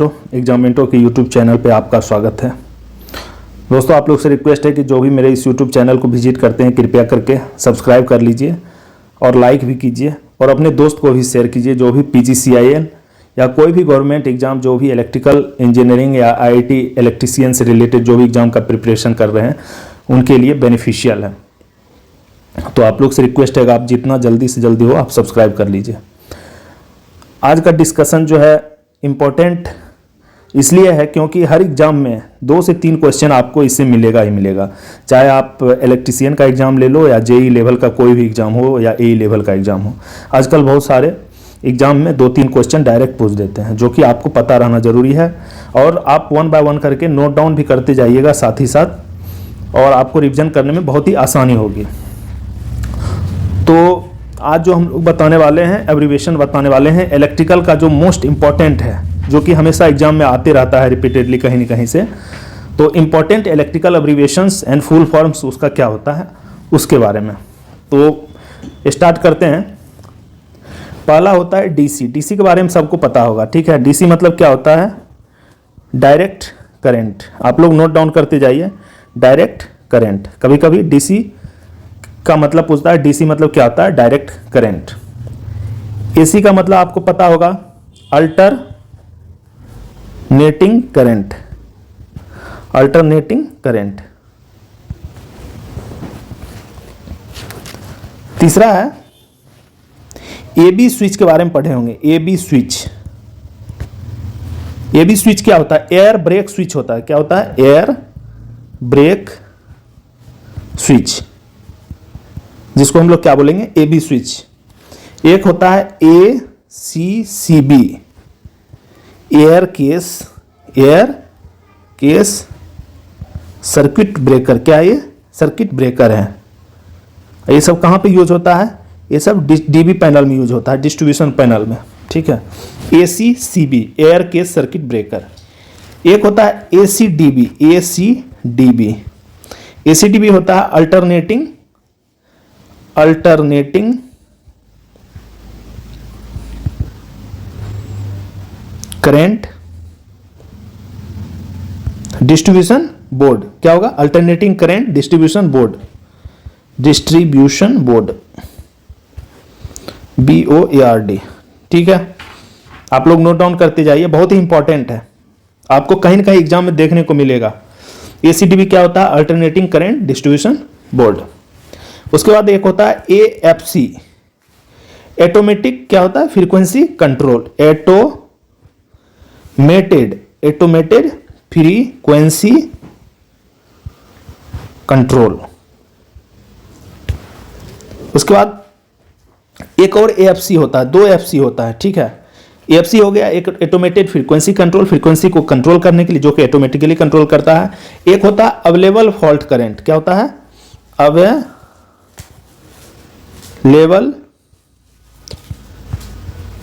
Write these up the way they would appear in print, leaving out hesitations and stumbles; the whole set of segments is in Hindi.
एग्जामिनेटो के यूट्यूब चैनल पे आपका स्वागत है। दोस्तों, आप लोग से रिक्वेस्ट है कि जो भी मेरे इस यूट्यूब चैनल को विजिट करते हैं कृपया करके सब्सक्राइब कर लीजिए और लाइक भी कीजिए और अपने दोस्त को भी शेयर कीजिए जो भी PGCIL या कोई भी गवर्नमेंट एग्जाम, जो भी इलेक्ट्रिकल इंजीनियरिंग या IIT इलेक्ट्रीशियन से रिलेटेड जो भी एग्जाम का प्रिपरेशन कर रहे हैं उनके लिए बेनिफिशियल है। तो आप लोग से रिक्वेस्ट है कि आप जितना जल्दी से जल्दी हो आप सब्सक्राइब कर लीजिए। आज का डिस्कशन जो है इम्पोर्टेंट इसलिए है क्योंकि हर एग्जाम में 2 से 3 क्वेश्चन आपको इससे मिलेगा ही मिलेगा। चाहे आप इलेक्ट्रीशियन का एग्जाम ले लो या JEE लेवल का कोई भी एग्जाम हो या AE लेवल का एग्जाम हो। आजकल बहुत सारे एग्जाम में 2-3 क्वेश्चन डायरेक्ट पूछ देते हैं, जो कि आपको पता रहना जरूरी है और आप 1 बाय 1 करके नोट डाउन भी करते जाइएगा साथ ही साथ, और आपको रिविजन करने में बहुत ही आसानी होगी। तो आज जो हम लोग बताने वाले हैं, एब्रीविएशन बताने वाले हैं इलेक्ट्रिकल का, जो मोस्ट इम्पॉर्टेंट है, जो कि हमेशा एग्जाम में आते रहता है रिपीटेडली कहीं न कहीं से। तो important electrical abbreviations and full forms उसका क्या होता है उसके बारे में तो स्टार्ट करते हैं। पहला होता है DC। DC के बारे में सबको पता होगा, ठीक है। DC मतलब क्या होता है? Direct current. आप लोग नोट डाउन करते जाइए, डायरेक्ट करंट। कभी कभी DC का मतलब पूछता है, DC मतलब क्या होता है? Direct current. AC का मतलब आपको पता होगा, अल्टरनेटिंग करंट। Alternating current. तीसरा है AB स्विच के बारे में पढ़े होंगे। AB switch. AB स्विच क्या होता है? एयर ब्रेक स्विच होता है। क्या होता है? एयर ब्रेक स्विच, जिसको हम लोग क्या बोलेंगे? AB switch. एक होता है ACCB, air case circuit breaker. क्या ये? सर्किट ब्रेकर है। ये सब कहाँ पे यूज होता है? ये सब DB पैनल में यूज होता है, डिस्ट्रीब्यूशन पैनल में, ठीक है। ACCB, air case circuit breaker. एक होता है ACDB। ACDB होता है अल्टरनेटिंग करंट डिस्ट्रीब्यूशन बोर्ड। क्या होगा? Alternating current distribution board. BOARD, ठीक है। आप लोग नोट डाउन करते जाइए, बहुत ही इंपॉर्टेंट है, आपको कहीं ना कहीं एग्जाम में देखने को मिलेगा। ACDB क्या होता है? Alternating current distribution board. उसके बाद एक होता है AFC, ऑटोमेटिक क्या होता है? Frequency control. Automated frequency control. उसके बाद एक और AFC होता है, 2 AFC होता है, ठीक है। AFC हो गया एक ऑटोमेटेड फ्रीक्वेंसी कंट्रोल, फ्रीक्वेंसी को कंट्रोल करने के लिए, जो कि ऑटोमेटिकली कंट्रोल करता है। एक होता है अवेलेबल फॉल्ट करंट। क्या होता है? Available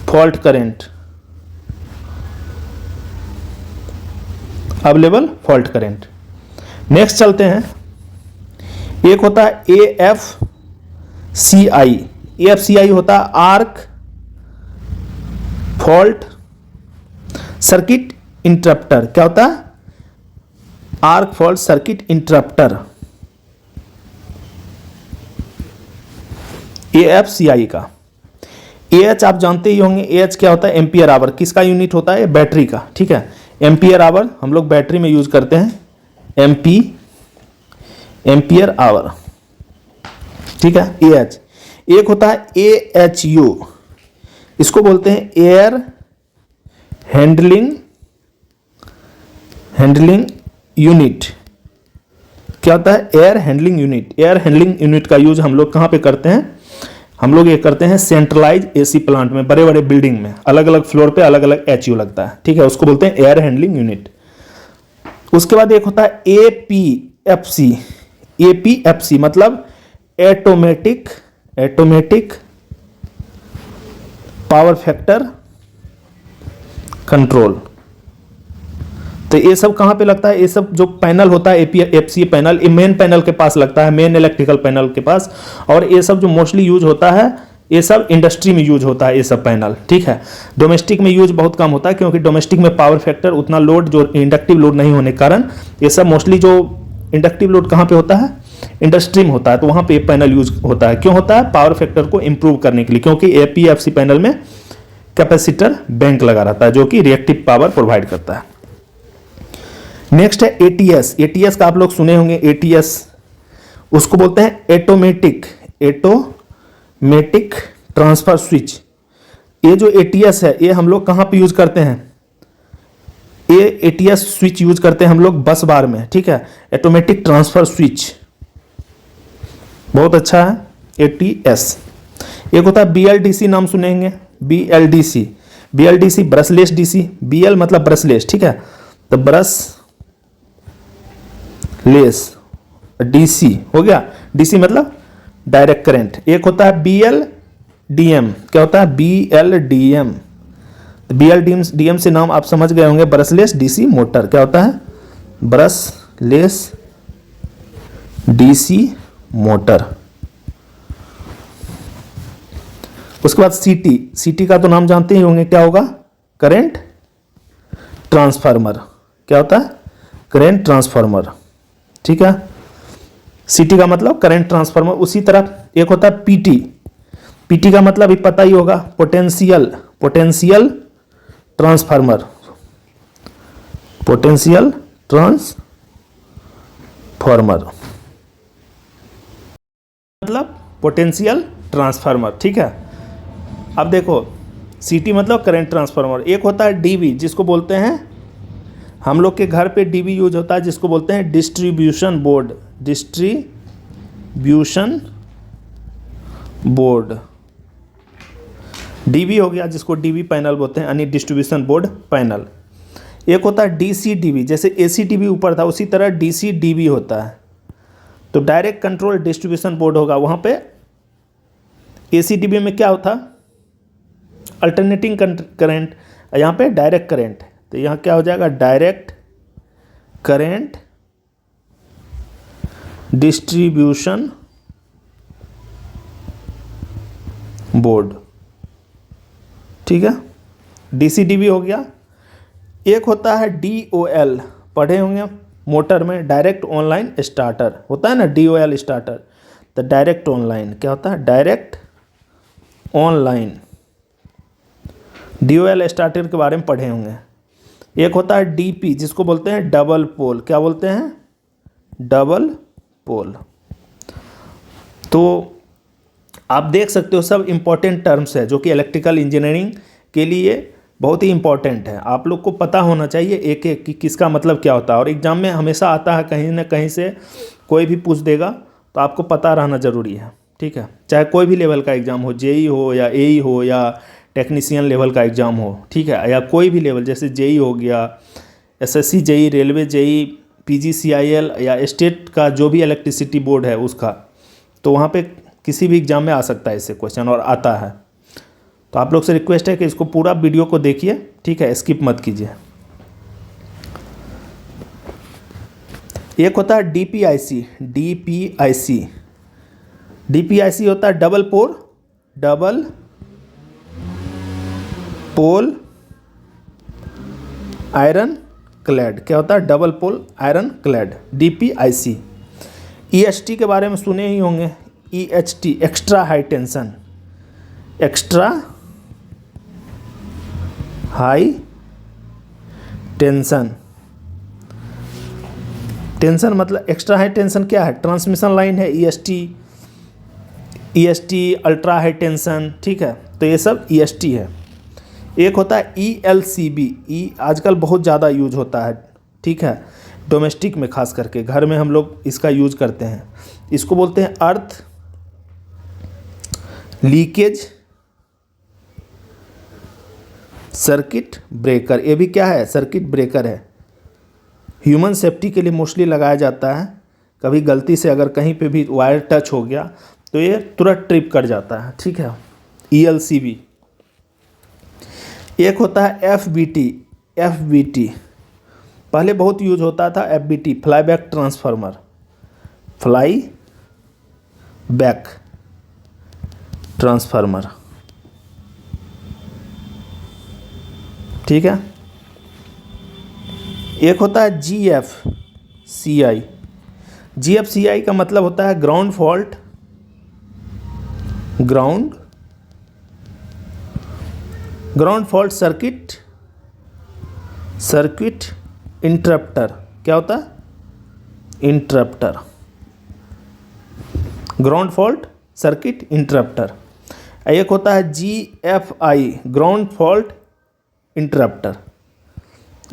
fault current. Available fault current. Next चलते हैं। एक होता है AFCI। AFCI होता है आर्क फॉल्ट सर्किट इंटरप्टर। क्या होता है? Arc fault circuit interrupter. AFCI का AH आप जानते ही होंगे। AH क्या होता है? Ampere hour. किसका यूनिट होता है? बैटरी का, ठीक है। एम्पियर आवर हम लोग बैटरी में यूज करते हैं, एम्पियर आवर, ठीक है। AH। एक होता है AHU, इसको बोलते हैं एयर हैंडलिंग यूनिट। क्या होता है? Air handling unit. Air handling unit का यूज हम लोग कहाँ पे करते हैं? हम लोग ये करते हैं सेंट्रलाइज AC प्लांट में, बड़े बड़े बिल्डिंग में, अलग अलग फ्लोर पे अलग अलग HU लगता है, ठीक है। उसको बोलते हैं एयर हैंडलिंग यूनिट। उसके बाद एक होता है APFC मतलब ऑटोमेटिक पावर फैक्टर कंट्रोल। तो ये सब कहाँ पे लगता है? ये सब जो पैनल होता है APFC पैनल, ये मेन पैनल के पास लगता है, मेन इलेक्ट्रिकल पैनल के पास। और ये सब जो मोस्टली यूज होता है ये सब इंडस्ट्री में यूज होता है ये सब पैनल, ठीक है। डोमेस्टिक में यूज बहुत कम होता है, क्योंकि डोमेस्टिक में पावर फैक्टर उतना लोड, जो इंडक्टिव लोड नहीं होने के कारण ये सब मोस्टली जो इंडक्टिव लोड कहाँ पे होता है, इंडस्ट्री में होता है, तो वहाँ पे पैनल यूज होता है। क्यों होता है? पावर फैक्टर को इंप्रूव करने के लिए, क्योंकि एपीएफसी पैनल में कैपेसिटर बैंक लगा रहता है जो कि रिएक्टिव पावर प्रोवाइड करता है। नेक्स्ट है एटीएस। एटीएस का आप लोग सुने होंगे। एटीएस उसको बोलते हैं एटोमेटिक ट्रांसफर स्विच। ये जो एटीएस है ये हम लोग कहाँ पे यूज करते हैं? ये एटीएस स्विच यूज करते हैं हम लोग बस बार में, ठीक है। ऑटोमेटिक ट्रांसफर स्विच बहुत अच्छा है एटीएस। एक होता है बीएलडीसी, नाम सुनेंगे BLDC. BLDC brushless DC, BL मतलब ब्रशलेस, ठीक है, तो ब्रशलेस डीसी हो गया। डीसी मतलब डायरेक्ट करंट। एक होता है बीएलडीएम। क्या होता है? बीएलडीएम। बीएलडीएम से नाम आप समझ गए होंगे, ब्रशलेस डीसी मोटर। क्या होता है? Brushless DC motor. उसके बाद सीटी। सीटी का तो नाम जानते ही होंगे, क्या होगा? Current transformer. क्या होता है? करंट ट्रांसफार्मर, ठीक है। सीटी का मतलब करंट ट्रांसफार्मर। उसी तरह एक होता है पीटी। पीटी का मतलब भी पता ही होगा, पोटेंशियल ट्रांसफार्मर। पोटेंशियल ट्रांसफार्मर मतलब पोटेंशियल ट्रांसफार्मर, ठीक है। अब देखो, सीटी मतलब करंट ट्रांसफार्मर। एक होता है डीवी, जिसको बोलते हैं हम लोग के घर पे डीवी यूज होता है, जिसको बोलते हैं distribution board. Distribution board DV हो गया, जिसको डीवी पैनल बोलते हैं, यानी डिस्ट्रीब्यूशन बोर्ड पैनल। एक होता है डीसी डीवी, जैसे एसी डीवी ऊपर था उसी तरह डीसी डीवी होता है। तो डायरेक्ट कंट्रोल डिस्ट्रीब्यूशन बोर्ड होगा। वहाँ पे एसी डीवी में क्या होता? अल्टरनेटिंग करंट, यहाँ पे डायरेक्ट करंट। तो यहाँ क्या हो जाएगा? डायरेक्ट करंट डिस्ट्रीब्यूशन बोर्ड, ठीक है। डीसी डीवी हो गया। एक होता है डीओएल, पढ़े होंगे मोटर में, डायरेक्ट ऑनलाइन स्टार्टर होता है ना, डीओएल स्टार्टर। तो डायरेक्ट ऑनलाइन क्या होता है? डायरेक्ट ऑनलाइन डीओएल स्टार्टर के बारे में पढ़े होंगे। एक होता है डीपी, जिसको बोलते हैं डबल पोल। क्या बोलते हैं? Double pole. तो आप देख सकते हो सब इंपॉर्टेंट टर्म्स है जो कि इलेक्ट्रिकल इंजीनियरिंग के लिए बहुत ही इंपॉर्टेंट है। आप लोग को पता होना चाहिए एक एक कि किसका मतलब क्या होता है। और एग्जाम में हमेशा आता है, कहीं ना कहीं से कोई भी पूछ देगा, तो आपको पता रहना ज़रूरी है, ठीक है। चाहे कोई भी लेवल का एग्ज़ाम हो, जेई हो या एई हो या टेक्नीशियन लेवल का एग्ज़ाम हो, ठीक है, या कोई भी लेवल, जैसे जेई हो गया, SSC JE, railway JE, PGCIL या स्टेट का जो भी इलेक्ट्रिसिटी बोर्ड है उसका, तो वहाँ पे किसी भी एग्ज़ाम में आ सकता है इससे क्वेश्चन, और आता है। तो आप लोग से रिक्वेस्ट है कि इसको पूरा वीडियो को देखिए, ठीक है, स्किप मत कीजिए। एक होता है डीपीआईसी। डीपीआईसी होता है डबल पोल आयरन क्लैड। क्या होता है? Double pole iron clad, DPIC. EHT के बारे में सुने ही होंगे। EHT extra high tension. Extra high tension. Tension मतलब एक्स्ट्रा हाई टेंशन क्या है? ट्रांसमिशन लाइन है ईएसटी अल्ट्रा हाई टेंशन, ठीक है। तो ये सब ईएसटी है। एक होता है ईएलसीबी। आजकल बहुत ज़्यादा यूज होता है, ठीक है, डोमेस्टिक में, खास करके घर में हम लोग इसका यूज करते हैं। इसको बोलते हैं अर्थ लीकेज सर्किट ब्रेकर। ये भी क्या है? सर्किट ब्रेकर है। ह्यूमन सेफ्टी के लिए मोस्टली लगाया जाता है। कभी गलती से अगर कहीं पे भी वायर टच हो गया तो ये तुरंत ट्रिप कर जाता है, ठीक है। ईएलसीबी। एक होता है एफबीटी। पहले बहुत यूज होता था FBT, fly back transformer. Fly back transformer, ठीक है। एक होता है GFCI। GFCI का मतलब होता है ground fault, ground fault circuit interrupter. क्या होता है? Interrupter, ground fault circuit interrupter. एक होता है GFI, ground fault interrupter,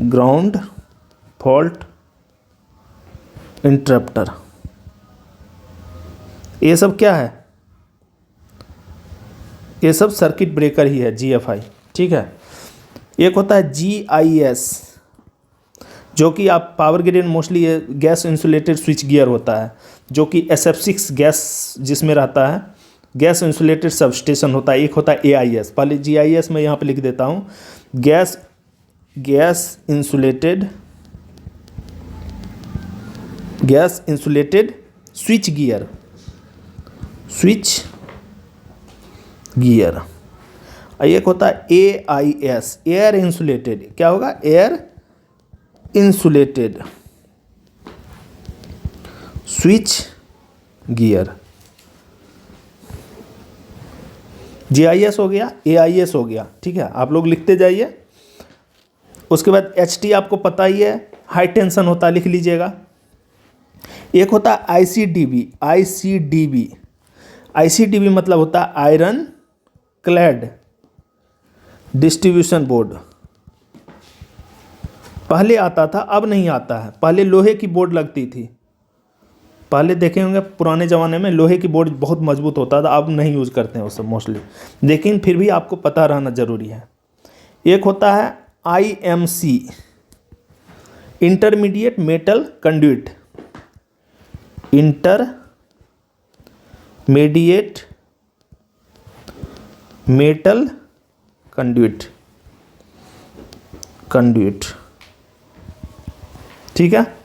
ground fault interrupter. ये सब क्या है? ये सब सर्किट ब्रेकर ही है, GFI, ठीक है। एक होता है GIS, जो कि आप power grid mostly gas insulated switch gear होता है, जो कि SF6 गैस जिसमें रहता है, गैस इंसुलेटेड सबस्टेशन होता है। एक होता है AIS, पहले GIS मैं यहाँ पे लिख देता हूँ, गैस इंसुलेटेड स्विच गियर। एक होता है AIS, एयर इंसुलेटेड। क्या होगा? Air insulated switch gear. GIS हो गया, AIS हो गया, ठीक है। आप लोग लिखते जाइए। उसके बाद HT आपको पता ही है, हाई टेंशन होता है, लिख लीजिएगा। एक होता है ICDB मतलब होता है आयरन क्लैड डिस्ट्रीब्यूशन बोर्ड। पहले आता था, अब नहीं आता है। पहले लोहे की बोर्ड लगती थी, पहले देखे होंगे पुराने ज़माने में लोहे की बोर्ड बहुत मजबूत होता था, अब नहीं यूज़ करते हैं वो सब मोस्टली, लेकिन फिर भी आपको पता रहना ज़रूरी है। एक होता है IMC, intermediate metal conduit, intermediate metal conduit, ठीक है।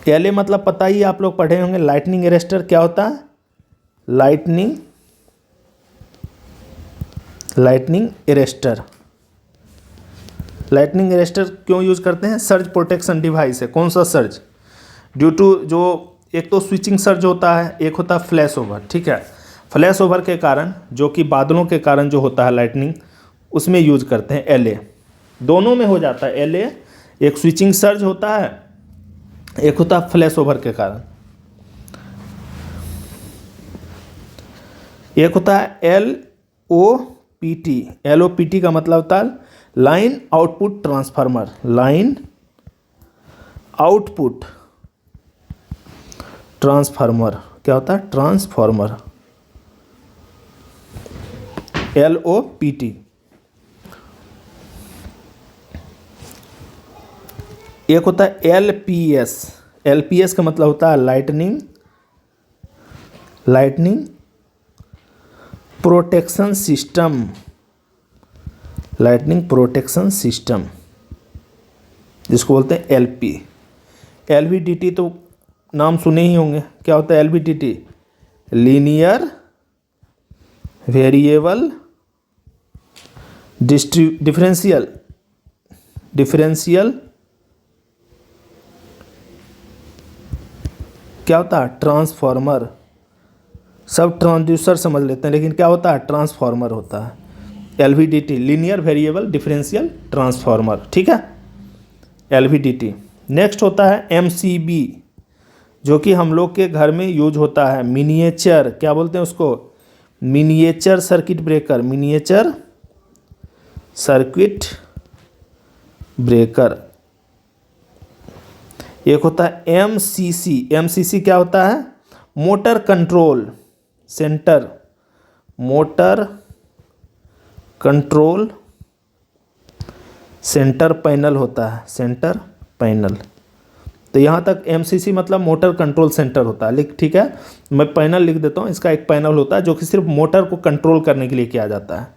LA मतलब पता ही, आप लोग पढ़े होंगे, लाइटनिंग अरेस्टर। क्या होता है? Lightning arrester. लाइटनिंग अरेस्टर क्यों यूज़ करते हैं? सर्ज प्रोटेक्शन डिवाइस है। कौन सा सर्ज? ड्यू टू जो एक तो स्विचिंग सर्ज होता है, एक होता है फ्लैश ओवर, ठीक है। फ्लैश ओवर के कारण, जो कि बादलों के कारण जो होता है लाइटनिंग, उसमें यूज करते हैं LA। दोनों में हो जाता है LA, एक स्विचिंग सर्ज होता है, एक होता है फ्लैश ओवर के कारण। एक होता है LOPT का मतलब होता है line output transformer, line output transformer. क्या होता है? Transformer, LOPT। एक होता है LPS का मतलब होता है लाइटनिंग प्रोटेक्शन सिस्टम, जिसको बोलते हैं LP। LVDT तो नाम सुने ही होंगे। क्या होता है LVDT? लीनियर वेरिएबल डिफरेंशियल क्या होता है? ट्रांसफार्मर। सब ट्रांसड्यूसर समझ लेते हैं, लेकिन क्या होता है? ट्रांसफार्मर होता है। LVDT, linear variable differential transformer, ठीक है, LVDT। नेक्स्ट होता है MCB, जो कि हम लोग के घर में यूज होता है। मिनिएचर, क्या बोलते हैं उसको? Miniature circuit breaker, miniature circuit breaker. एक होता है MCC क्या होता है? Motor control centre, motor control centre panel होता है, सेंटर पैनल। तो यहाँ तक MCC मतलब मोटर कंट्रोल सेंटर होता है, ठीक है। मैं पैनल लिख देता हूँ। इसका एक पैनल होता है जो कि सिर्फ मोटर को कंट्रोल करने के लिए किया जाता है।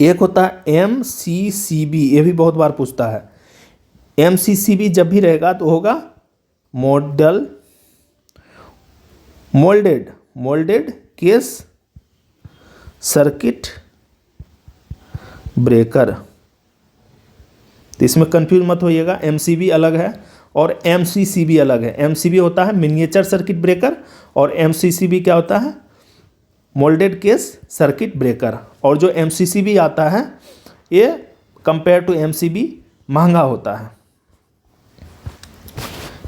एक होता है MCCB, ये भी बहुत बार पूछता है। MCCB जब भी रहेगा तो होगा मोल्डेड केस सर्किट ब्रेकर। तो इसमें कंफ्यूज मत होइएगा, एमसीबी अलग है और एमसीसीबी अलग है। एमसीबी होता है मिनिएचर सर्किट ब्रेकर और एमसीसीबी क्या होता है, मोल्डेड केस सर्किट ब्रेकर। और जो एमसीसीबी आता है ये कंपेयर टू एमसीबी महंगा होता है,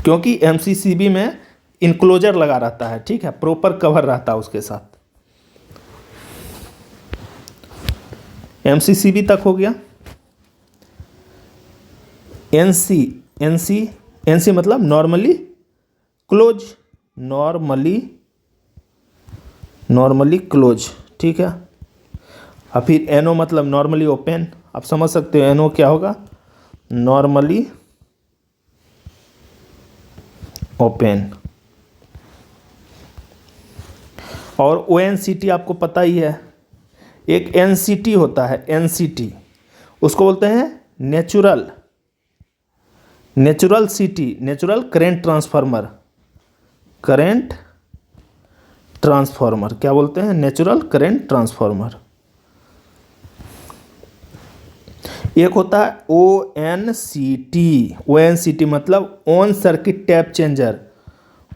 क्योंकि एमसीसीबी में इनक्लोजर लगा रहता है, ठीक है, प्रॉपर कवर रहता है उसके साथ। एमसीसीबी तक हो गया। एनसी एनसी एनसी मतलब नॉर्मली क्लोज, नॉर्मली क्लोज, ठीक है। और फिर एनओ मतलब नॉर्मली ओपन। आप समझ सकते हो एनओ क्या होगा, नॉर्मली ओपन। और ओएनसीटी आपको पता ही है, एक एनसीटी होता है, एनसीटी उसको बोलते हैं नेचुरल सीटी, नेचुरल करेंट ट्रांसफार्मर, क्या बोलते हैं, नेचुरल करेंट ट्रांसफार्मर। एक होता है ओएनसीटी मतलब on circuit tap changer,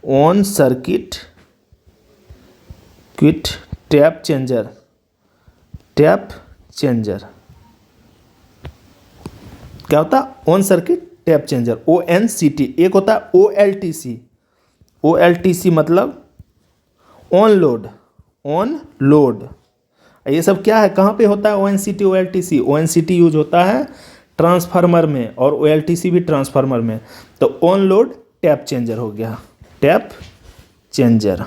on circuit tap changer क्या होता है, ऑन सर्किट टैप चेंजर, ओएनसीटी। एक होता है ओएलटीसी मतलब ऑन लोड। ये सब क्या है, कहाँ पे होता है ओएनसीटी ओएलटीसी? ओएनसीटी यूज होता है ट्रांसफार्मर में और ओएलटीसी भी ट्रांसफार्मर में। तो ऑन लोड टैप चेंजर हो गया, टैप चेंजर,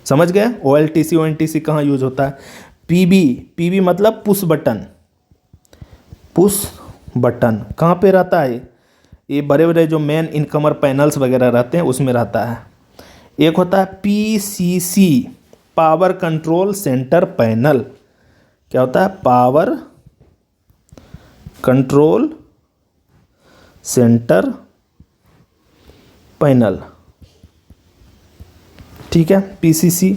समझ गए। ओएलटीसी ओएनटीसी कहाँ यूज होता है? पीबी मतलब पुश बटन कहाँ पे रहता है? ये बड़े बड़े जो मेन इनकमर पैनल्स वगैरह रहते हैं उसमें रहता है। एक होता है PCC, power control centre panel. क्या होता है? पावर कंट्रोल सेंटर पैनल, ठीक है, पीसीसी।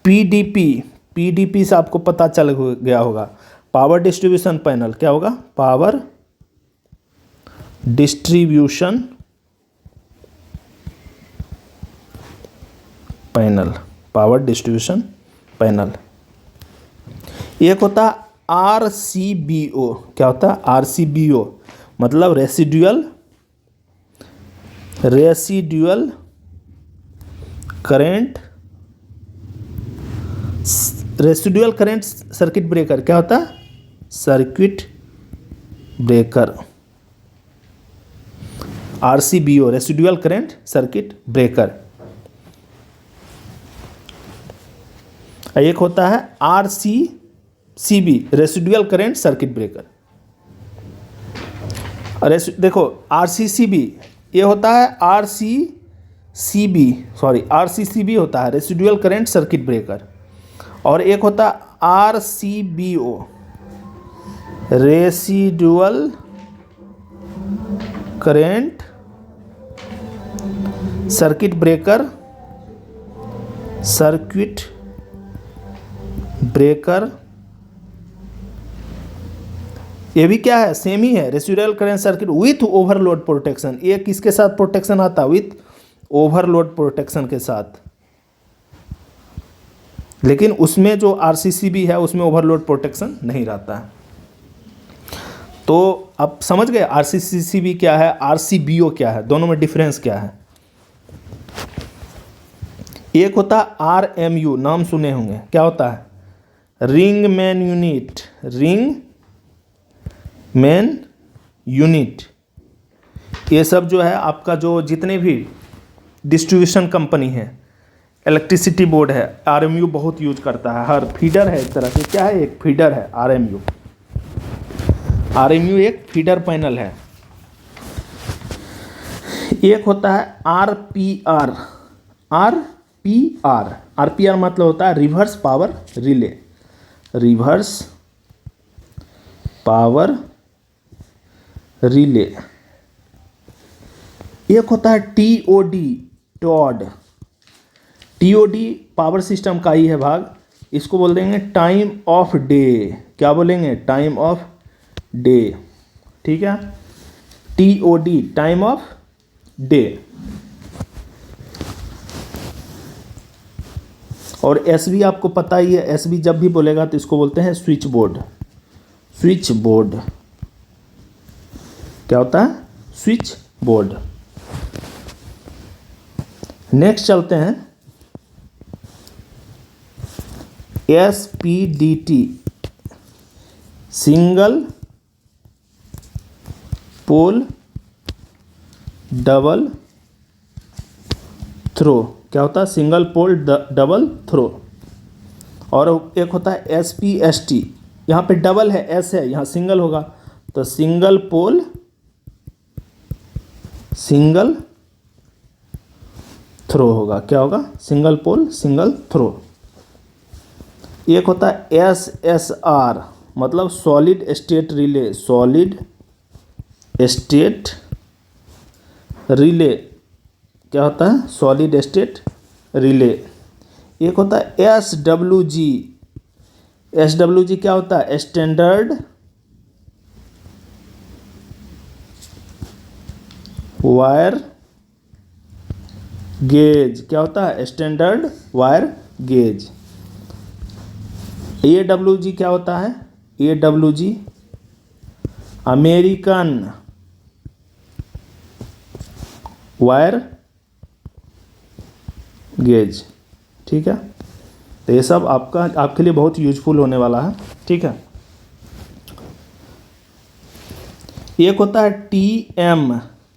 पीडीपी से आपको पता चल गया होगा, पावर डिस्ट्रीब्यूशन पैनल। क्या होगा? Power distribution panel. एक होता है आरसीबीओ। क्या होता है? आरसीबीओ मतलब रेसिडुअल करेंट सर्किट ब्रेकर। क्या होता है? Circuit breaker, RCBO residual current circuit breaker. एक होता है RCCB residual current circuit breaker. देखो आरसीसीबी ये होता है आरसीसीबी होता है रेसिडुअल करेंट सर्किट ब्रेकर। और एक होता है आरसीबीओ रेसिडुअल करेंट सर्किट ब्रेकर। ये भी क्या है? सेम ही है, residual current circuit with overload protection. ये किसके साथ प्रोटेक्शन आता है? विथ ओवरलोड प्रोटेक्शन के साथ। लेकिन उसमें जो आरसीसीबी है उसमें ओवरलोड प्रोटेक्शन नहीं रहता है। तो अब समझ गए आरसीसीबी क्या है, आरसीबीओ क्या है, दोनों में डिफरेंस क्या है। एक होता है आरएमयू, नाम सुने होंगे। क्या होता है? Ring man unit. ये सब जो है आपका जो जितने भी डिस्ट्रीब्यूशन कंपनी है, इलेक्ट्रिसिटी बोर्ड है, आरएमयू बहुत यूज करता है। हर फीडर है एक तरह से। क्या है? एक फीडर है आरएमयू एक फीडर पैनल है। एक होता है आरपीआर मतलब होता है रिवर्स पावर रिले। एक होता है टॉड टीओडी पावर सिस्टम का ही है भाग, इसको बोल देंगे टाइम ऑफ डे। क्या बोलेंगे? Time of day. ठीक है, टीओडी टाइम ऑफ डे। और एसबी आपको पता ही है, एसबी जब भी बोलेगा तो इसको बोलते हैं स्विच बोर्ड। स्विच बोर्ड क्या होता है? Switch board. नेक्स्ट चलते हैं SPDT, single pole double throw. क्या होता है? Single pole double throw. और एक होता है एसपीएसटी, यहाँ पे डबल है, एस है, यहाँ सिंगल होगा तो सिंगल पोल सिंगल थ्रो होगा। क्या होगा? Single pole single throw. एक होता है एसएसआर, मतलब solid state relay. Solid state relay क्या होता है? Solid state relay. एक होता है एसडब्ल्यूजी। एसडब्ल्यूजी क्या होता है? Standard wire gauge. क्या होता है? Standard wire gauge. एडब्ल्यूजी क्या होता है? एडब्ल्यूजी अमेरिकन वायर गेज। ठीक है, तो ये सब आपके लिए बहुत यूजफुल होने वाला है। ठीक है, एक होता है टीएमसीबी।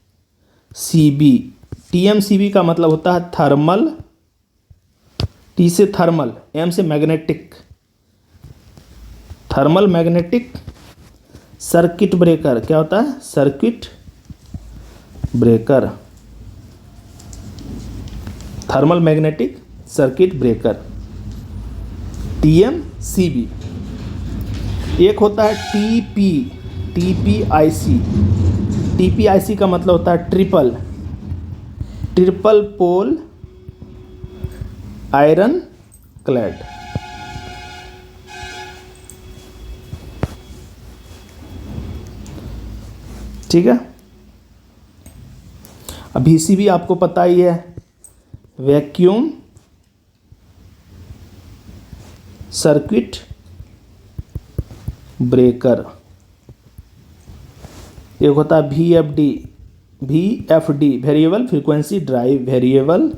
टीएमसीबी का मतलब होता है थर्मल, टी से थर्मल, एम से magnetic, thermal magnetic circuit breaker. क्या होता है? Circuit breaker, thermal magnetic circuit breaker, TMCB. एक होता है टीपी, टीपीआईसी। टीपीआईसी का मतलब होता है ट्रिपल पोल आयरन क्लैड। ठीक है, अब VCB आपको पता ही है, वैक्यूम सर्किट ब्रेकर। एक होता है VFD, variable frequency drive. Variable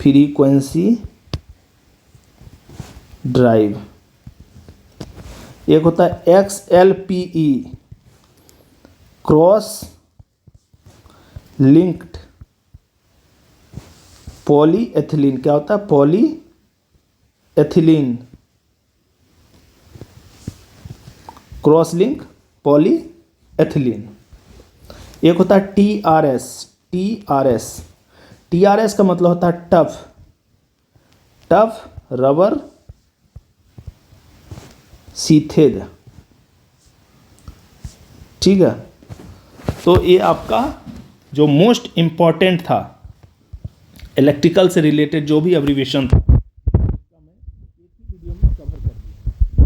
frequency drive. एक होता है XLPE, क्रॉस लिंक्ड पॉलीएथिलीन। क्या होता है? Polyethylene, cross link polyethylene. एक होता है TRS का मतलब होता है टफ रबर सीथेड। ठीक है, तो ये आपका जो मोस्ट इम्पॉर्टेंट था इलेक्ट्रिकल से रिलेटेड जो भी एब्रीविएशन था, उसका मैं एक ही वीडियो में कवर कर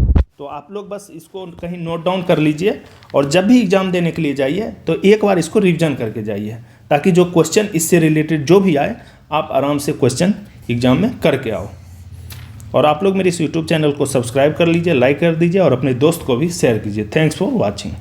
दिया। तो आप लोग बस इसको कहीं नोट डाउन कर लीजिए और जब भी एग्ज़ाम देने के लिए जाइए तो एक बार इसको रिवीजन करके जाइए, ताकि जो क्वेश्चन इससे रिलेटेड जो भी आए आप आराम से क्वेश्चन एग्ज़ाम में करके आओ। और आप लोग मेरे इस यूट्यूब चैनल को सब्सक्राइब कर लीजिए, लाइक कर दीजिए और अपने दोस्त को भी शेयर कीजिए। Thanks for watching.